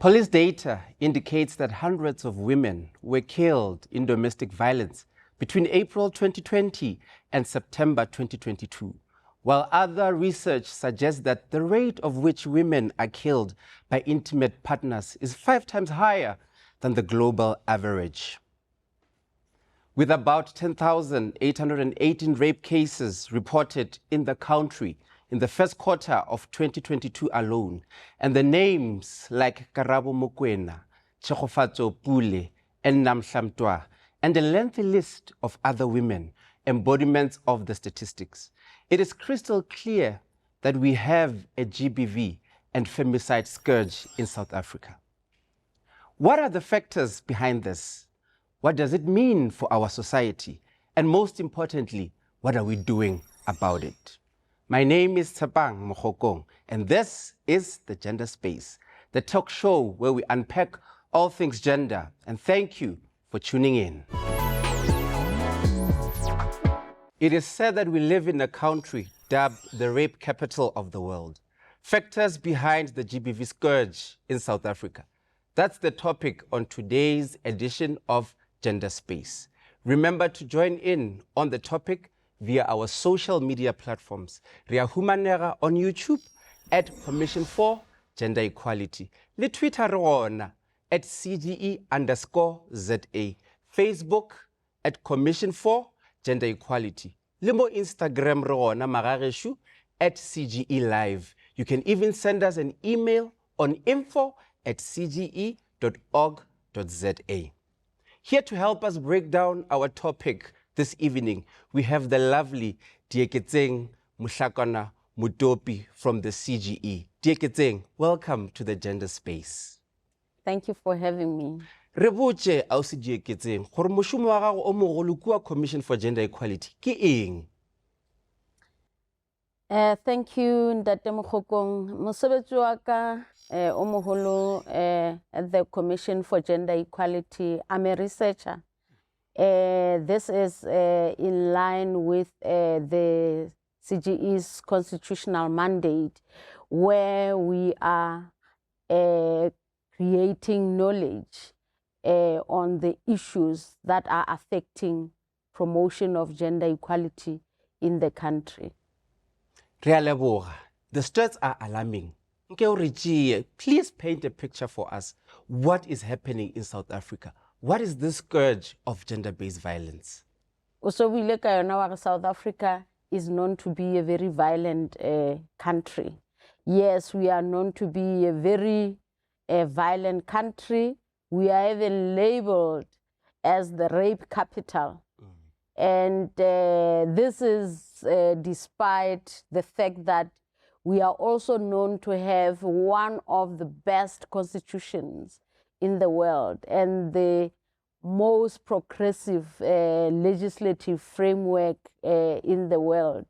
Police data indicates that hundreds of women were killed in domestic violence between April 2020 and September 2022, while other research suggests that the rate of which women are killed by intimate partners is 5 times higher than the global average. With about 10,818 rape cases reported in the country in the first quarter of 2022 alone, and the names like Karabo Mokoena, Tshegofatso Pule, and Namhla Mtwa, and a lengthy list of other women, embodiments of the statistics, it is crystal clear that we have a GBV and femicide scourge in South Africa. What are the factors behind this? What does it mean for our society? And most importantly, what are we doing about it? My name is Tshepang Mogokong, and this is The Gender Space, the talk show where we unpack all things gender. And thank you for tuning in. It is said that we live in a country dubbed the rape capital of the world. Factors behind the GBV scourge in South Africa. That's the topic on today's edition of Gender Space. Remember to join in on the topic via our social media platforms. Ria Humanera on YouTube at Commission for Gender Equality. Le Twitter rona at CGE_ZA. Facebook at Commission for Gender Equality. Le mo Instagram rona magareshu at CGE Live. You can even send us an email on info@cge.org.za. Here to help us break down our topic this evening, we have the lovely Dieketseng Mohlakana Mutopi from the CGE. Dieketseng, welcome to the Gender Space. Thank you for having me. Re botse ausi Dieketseng, gore moshomo wa gago o mogolo kua Commission for Gender Equality ke eng? Thank you, Ntate Mogokong. Mosebetsi wa ka o moholo at the Commission for Gender Equality. I'm a researcher. This is in line with the CGE's constitutional mandate, where we are creating knowledge on the issues that are affecting promotion of gender equality in the country. The stats are alarming. Please paint a picture for us. What is happening in South Africa? What is this scourge of gender-based violence? Also, South Africa is known to be a very violent country. Yes, we are known to be a very violent country. We are even labeled as the rape capital. And this is despite the fact that we are also known to have one of the best constitutions in the world and the most progressive legislative framework in the world.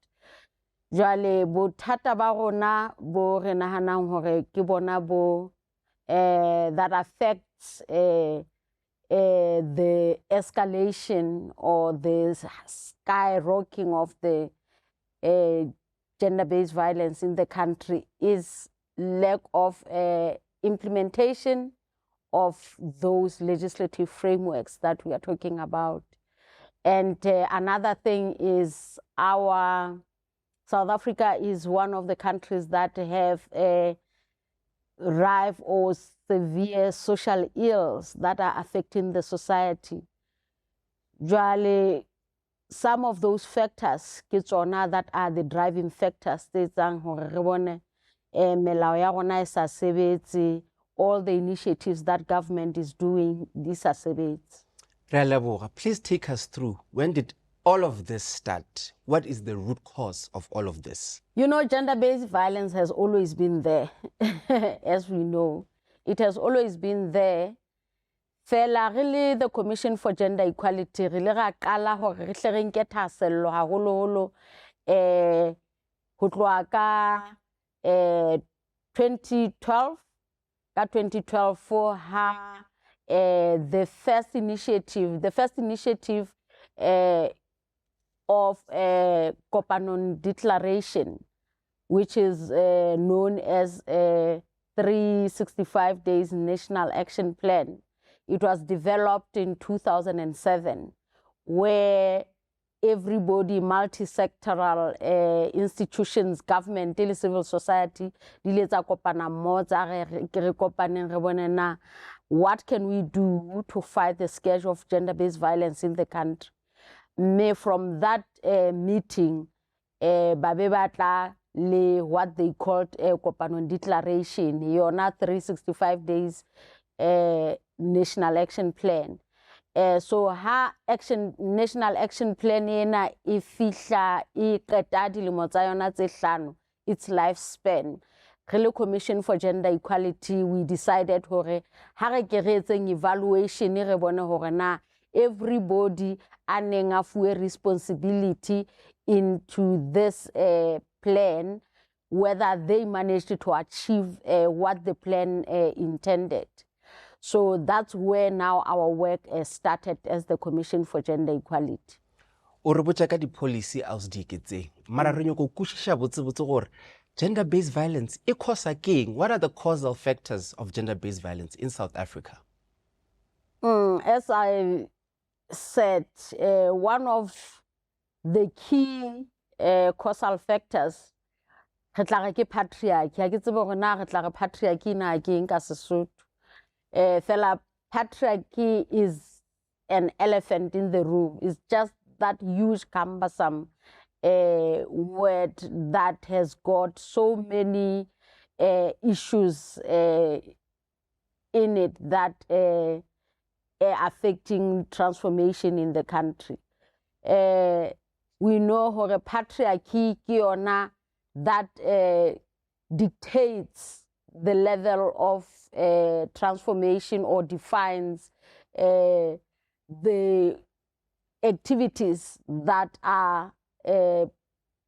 Jwale bothata ba rona bo re nahanang hore ke bona bo that affects the escalation or the skyrocketing of the gender-based violence in the country is lack of implementation of those legislative frameworks that we are talking about. And another thing is South Africa is one of the countries that have rife or severe social ills that are affecting the society. Usually, some of those factors that are the driving factors. All the initiatives that government is doing, these are sebetsi. Please take us through. When did all of this start? What is the root cause of all of this? You know, gender-based violence has always been there, as we know. It has always been there. Really, the Commission for Gender Equality, really, 2012 for her, the first initiative of Kopanong Declaration, which is known as the 365 Days National Action Plan. It was developed in 2007, where everybody, multi-sectoral institutions, government, civil society, what can we do to fight the scourge of gender-based violence in the country? From that meeting, babe batla le what they called Kopanong Declaration, yona 365 Days National Action Plan. So ha National Action Plan ena e fihla e qeta dilemo tsa yona tse 5 its lifespan. Re Commission for Gender Equality, we decided hore ha re ke re etseng evaluation re bone hore na everybody a neng a fuwe responsibility into this plan, whether they managed to achieve what the plan intended. So that's where now our work started as the Commission for Gender Equality. O re botsa ka di-policy a o se di iketseng mara re nyako kwešiša botsebotse gore gender-based violence e causa keng? What are the causal factors of gender-based violence in South Africa? As I said, one of the key causal factors re tla re ke patriarchy. Ha ke tsebe gore na re tla re patriarchy na ke eng ka Sesotho. Fela patriarchy is an elephant in the room. It's just that huge cumbersome word that has got so many issues in it that are affecting transformation in the country. We know hore patriarchy ke yona that dictates the level of transformation or defines the activities that are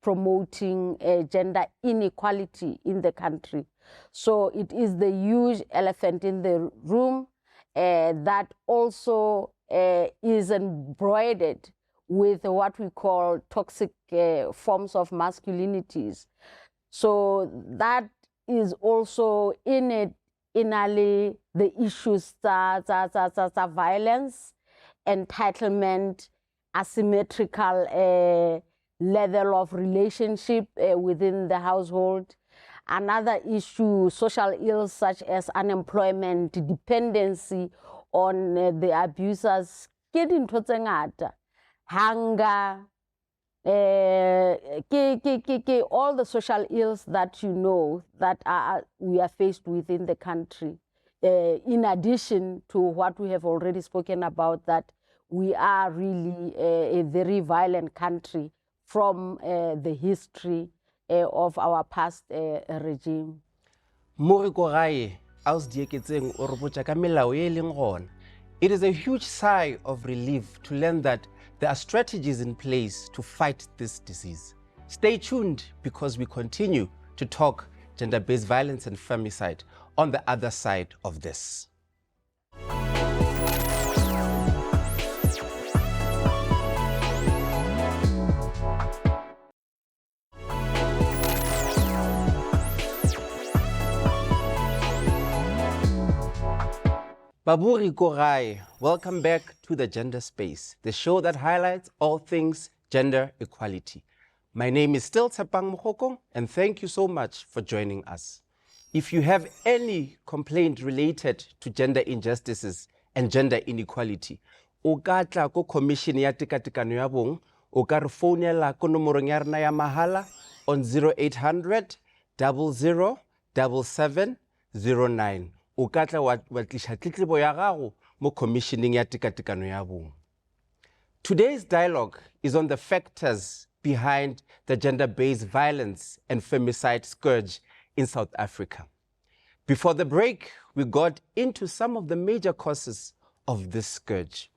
promoting gender inequality in the country. So it is the huge elephant in the room that also is embroidered with what we call toxic forms of masculinities. So that is also in it, inally, the issues of violence, entitlement, asymmetrical level of relationship within the household. Another issue, social ills such as unemployment, dependency on the abusers, hunger, all the social ills that you know that we are faced with in the country. In addition to what we have already spoken about, that we are really a very violent country from the history of our past regime. It is a huge sigh of relief to learn that there are strategies in place to fight this disease. Stay tuned because we continue to talk gender-based violence and femicide on the other side of this. Baburi Korai, welcome back to the Gender Space, the show that highlights all things gender equality. My name is still Tshepang Mokgokong, and thank you so much for joining us. If you have any complaint related to gender injustices and gender inequality, o ka tla ko Commission ya Tekatekano ya Bong, o ka re founela ko nomorong ya rena ya mahala on 0800 00 7709. O ka tla wa tlisha tletlebo ya gago mo commissioning ya Tekatekano ya Bong. Today's dialogue is on the factors behind the gender-based violence and femicide scourge in South Africa. Before the break, we got into some of the major causes of this scourge.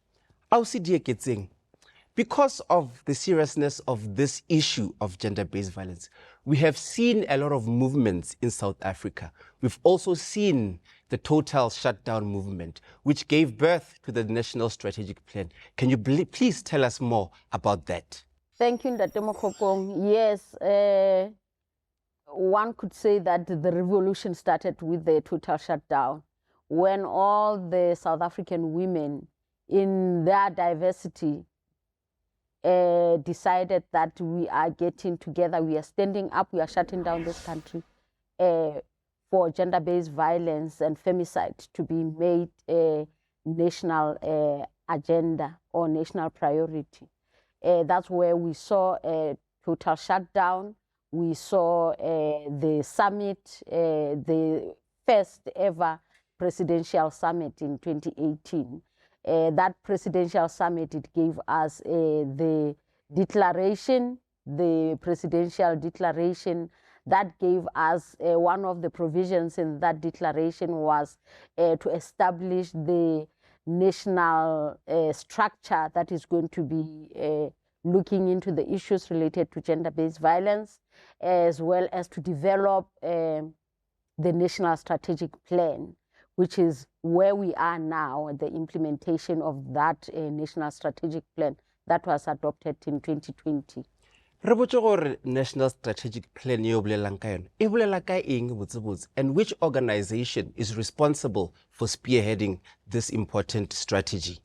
Because of the seriousness of this issue of gender-based violence, we have seen a lot of movements in South Africa. We've also seen the total shutdown movement, which gave birth to the National Strategic Plan. Can you please tell us more about that? Thank you, Ndate Mokgokong. Yes, one could say that the revolution started with the total shutdown, when all the South African women in their diversity decided that we are getting together, we are standing up, we are shutting down this country for gender-based violence and femicide to be made a national agenda or national priority. That's where we saw a total shutdown. We saw the summit, the first ever presidential summit in 2018. That presidential summit, it gave us the declaration, the presidential declaration that gave us one of the provisions in that declaration was to establish the national structure that is going to be looking into the issues related to gender-based violence, as well as to develop the national strategic plan, which is where we are now, the implementation of that national strategic plan that was adopted in 2020. Re botse gore National Strategic Plan yo bolelang ka yone e bolela ka eng botsebotse, and which organization is responsible for spearheading this important strategy?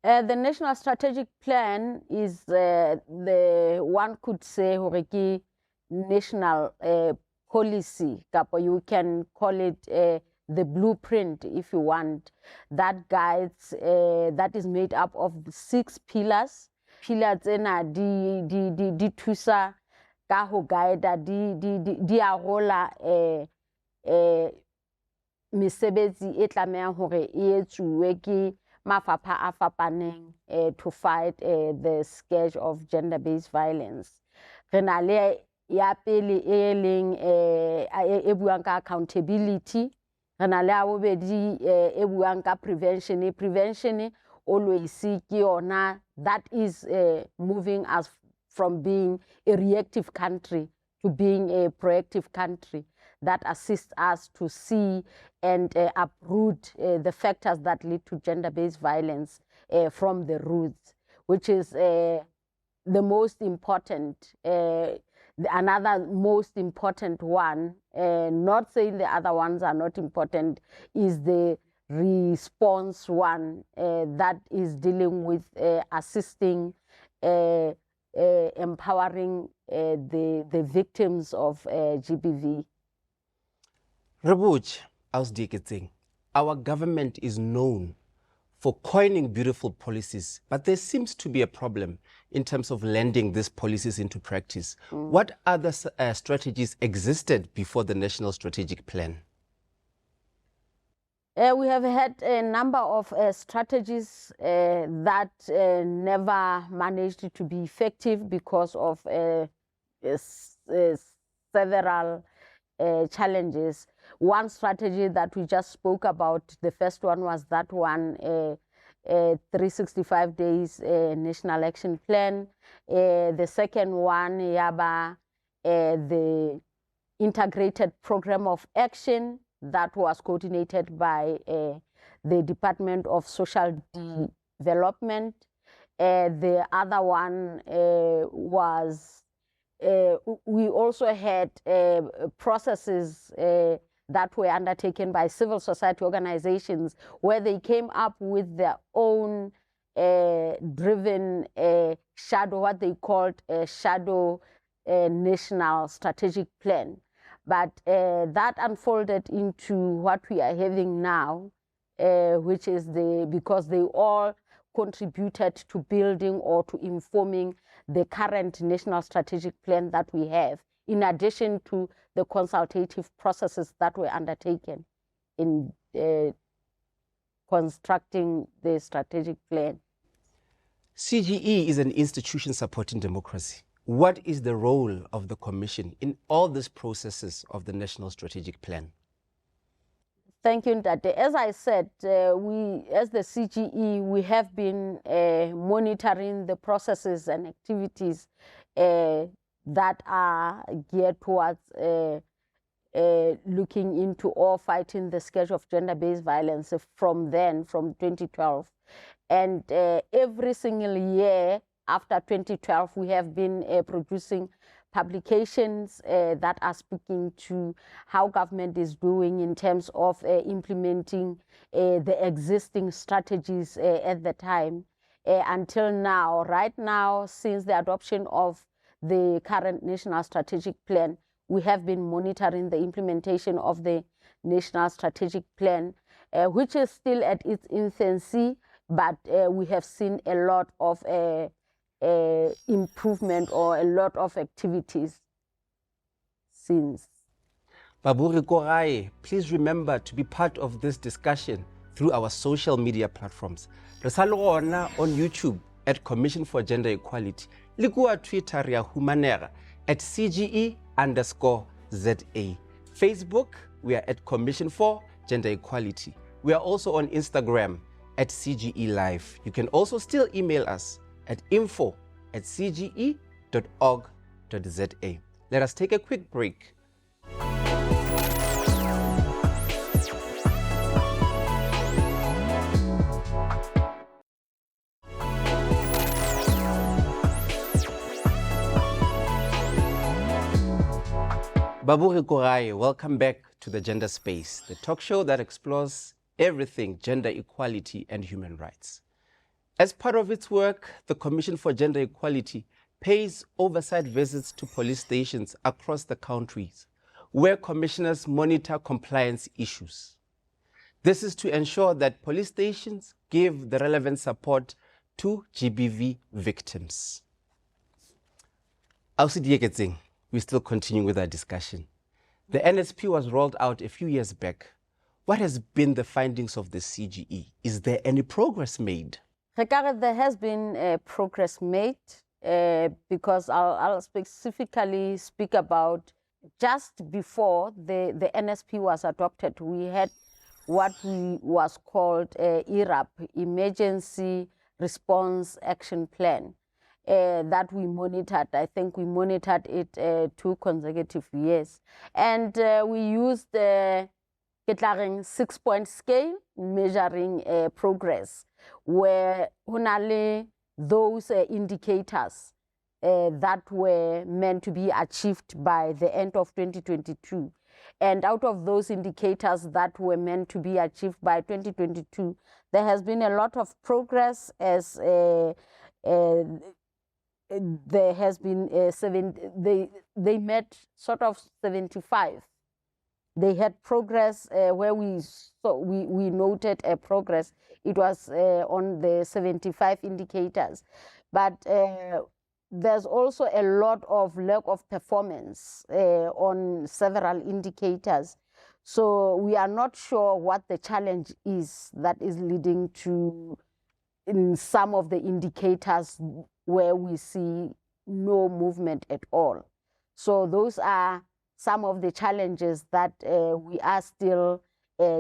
The National Strategic Plan is the one could say hore ke national policy, you can call it the blueprint if you want, that guides, that is made up of 6 pillars. Pillars tsena di thusa ka ho guide, di arola mesebetsi e tlamehang hore e etsuwe ke mafapha a fapaneng to fight the scourge of gender-based violence. Re na le ya pele e leng e buang ka accountability, re na le ya bobedi e buang ka prevention. Prevention always ke yona that is moving us from being a reactive country to being a proactive country that assists us to see and uproot the factors that lead to gender-based violence from the roots, which is the most important. Another most important one, not saying the other ones are not important, is the response one that is dealing with assisting, empowering the victims of GBV. Rebuch, our government is known for coining beautiful policies, but there seems to be a problem in terms of landing these policies into practice. What other strategies existed before the National Strategic Plan? We have had a number of strategies that never managed to be effective because of several challenges. One strategy that we just spoke about, the first one was that one, 365 days National Action Plan. The second one, the Integrated Program of Action that was coordinated by the Department of Social Development. The other one was, we also had processes that were undertaken by civil society organizations where they came up with their own driven shadow, what they called a shadow national strategic plan. But that unfolded into what we are having now, which is because they all contributed to building or to informing the current national strategic plan that we have, in addition to the consultative processes that were undertaken in constructing the strategic plan. CGE is an institution supporting democracy. What is the role of the Commission in all these processes of the National Strategic Plan? Thank you, Ndate. As I said, we, as the CGE, we have been monitoring the processes and activities that are geared towards looking into or fighting the scourge of gender-based violence from 2012. And every single year after 2012, we have been producing publications that are speaking to how government is doing in terms of implementing the existing strategies at the time until now. Right now, since the adoption of the current National Strategic Plan, we have been monitoring the implementation of the National Strategic Plan, which is still at its infancy, but we have seen a lot of improvement or a lot of activities since. Baburi Korai, please remember to be part of this discussion through our social media platforms. Resalona on YouTube at Commission for Gender Equality. Likua Twitter ya Humanera at CGE_ZA. Facebook, we are at Commission for Gender Equality. We are also on Instagram at CGE Live. You can also still email us at info@cge.org.za. Let us take a quick break. Baburi Korai, welcome back to the Gender Space, the talk show that explores everything gender equality and human rights. As part of its work, the Commission for Gender Equality pays oversight visits to police stations across the countries, where commissioners monitor compliance issues. This is to ensure that police stations give the relevant support to GBV victims. We're still continuing with our discussion. The NSP was rolled out a few years back. What has been the findings of the CGE? Is there any progress made? There has been progress made because I'll specifically speak about just before the NSP was adopted, we had what was called ERAP, Emergency Response Action Plan. That we monitored. I think we monitored it 2 consecutive years. And we used the 6-point scale measuring progress, where only those indicators that were meant to be achieved by the end of 2022. And out of those indicators that were meant to be achieved by 2022, there has been a lot of progress as there has been they met sort of 75. They had progress where we noted a progress. It was on the 75 indicators, but there's also a lot of lack of performance on several indicators. So we are not sure what the challenge is that is leading to in some of the indicators where we see no movement at all. So those are some of the challenges that we are still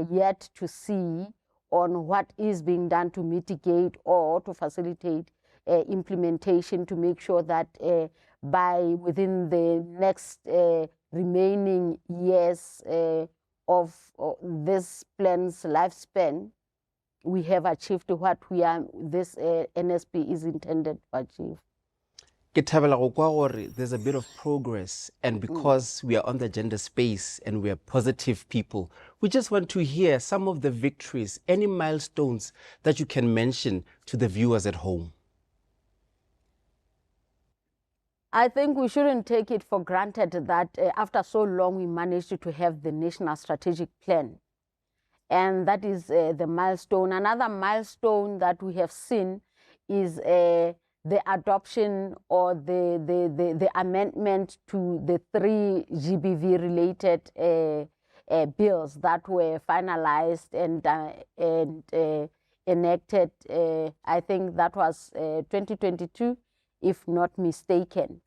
yet to see on what is being done to mitigate or to facilitate implementation, to make sure that by within the next remaining years of this plan's lifespan, we have achieved what this NSP is intended to achieve. There's a bit of progress, and because we are on the gender space and we are positive people, we just want to hear some of the victories, any milestones that you can mention to the viewers at home. I think we shouldn't take it for granted that after so long we managed to have the National Strategic Plan. And that is the milestone. Another milestone that we have seen is the adoption or the amendment to the 3 GBV-related bills that were finalized and enacted. I think that was 2022, if not mistaken.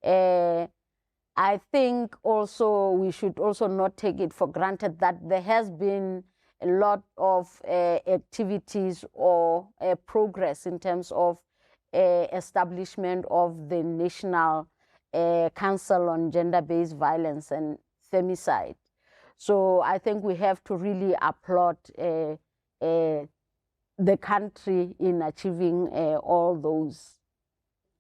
I think also we should also not take it for granted that there has been a lot of activities or progress in terms of establishment of the National Council on Gender-Based Violence and Femicide. So I think we have to really applaud the country in achieving all those.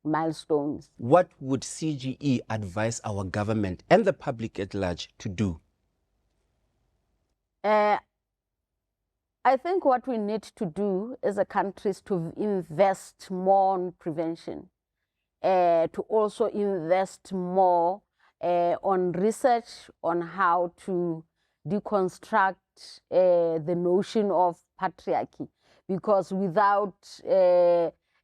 milestones. What would CGE advise our government and the public at large to do? I think what we need to do as a country is to invest more on prevention, to also invest more on research on how to deconstruct the notion of patriarchy, because without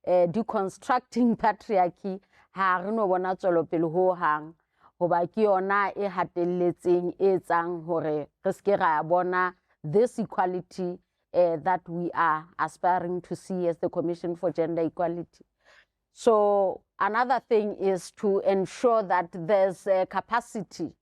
deconstructing patriarchy, ha re no bona tswelopele ho hang, hoba ke yona e hatelletseng e etsang hore re ske ra bona this equality that we are aspiring to see as the Commission for Gender Equality. So another thing is to ensure that there's capacity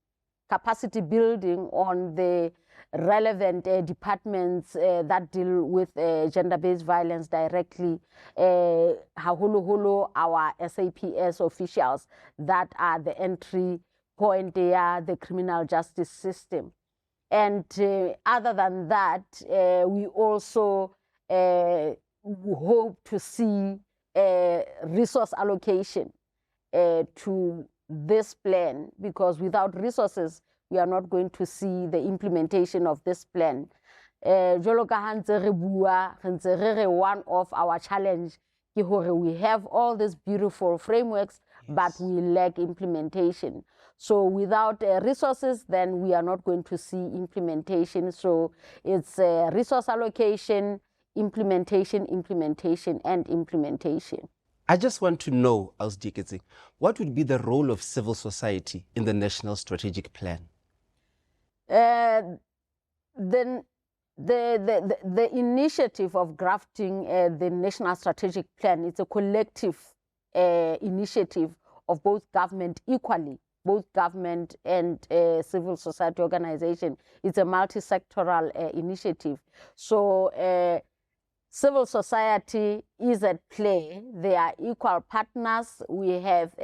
building on the relevant departments that deal with gender-based violence directly, haholo our SAPS officials that are the entry point, they are the criminal justice system. And other than that, we also hope to see resource allocation to this plan, because without resources, we are not going to see the implementation of this plan. One of our challenge, we have all these beautiful frameworks, yes, but we lack implementation. So without resources, then we are not going to see implementation. So it's resource allocation, implementation, and implementation. I just want to know, Ausi Dieketsing, what would be the role of civil society in the National Strategic Plan? Then the initiative of drafting the National Strategic Plan, it's a collective initiative of both government equally, both government and civil society organization. It's a multi-sectoral initiative. So civil society is at play. They are equal partners. We have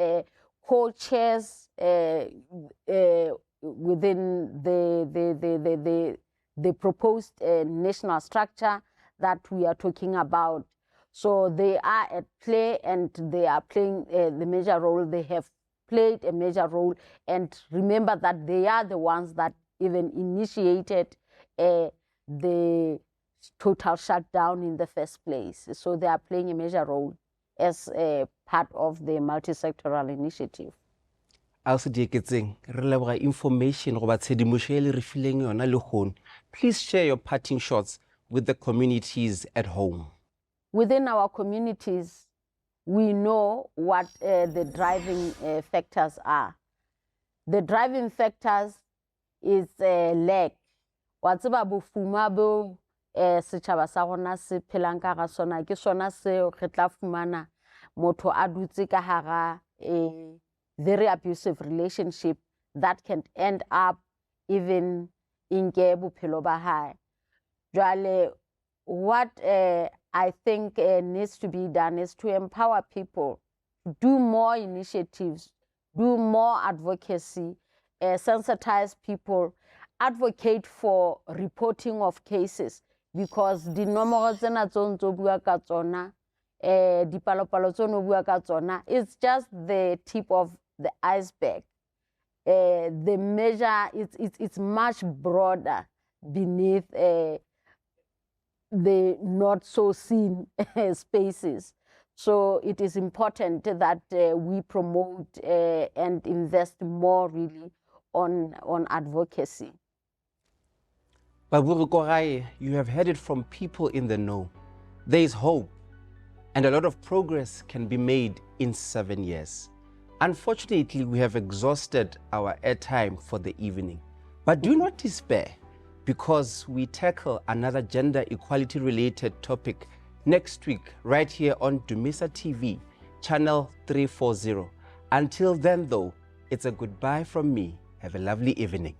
co-chairs within the proposed national structure that we are talking about. So they are at play and they are playing the major role. They have played a major role, and remember that they are the ones that even initiated the total shutdown in the first place. So they are playing a major role as a part of the multi-sectoral initiative. Ausi Dieketsing, re leboga information goba tshedimošo e le re fileng yona le kgono. Please share your parting shots with the communities at home. Within our communities, we know what the driving factors are. The driving factors is lack. Wa tseba bofuma bo setjhaba sa rona se phelang ka ga sona ke sona seo re tla fumana motho a dutse ka hara very abusive relationship that can end up even in bophelo ba hae. Jwale, what I think needs to be done is to empower people, do more initiatives, do more advocacy, sensitize people, advocate for reporting of cases, because the nomoro tsena tso bua ka tsona, dipalopalo tso no bua ka tsona, it's just the tip of the iceberg. The measure, it's much broader beneath the not so seen spaces. So it is important that we promote and invest more really on advocacy. Baburu Koraye, you have heard it from people in the know. There is hope, and a lot of progress can be made in 7 years. Unfortunately, we have exhausted our airtime for the evening. But do not despair, because we tackle another gender equality related topic next week right here on Dumisa TV, channel 340. Until then though, it's a goodbye from me. Have a lovely evening.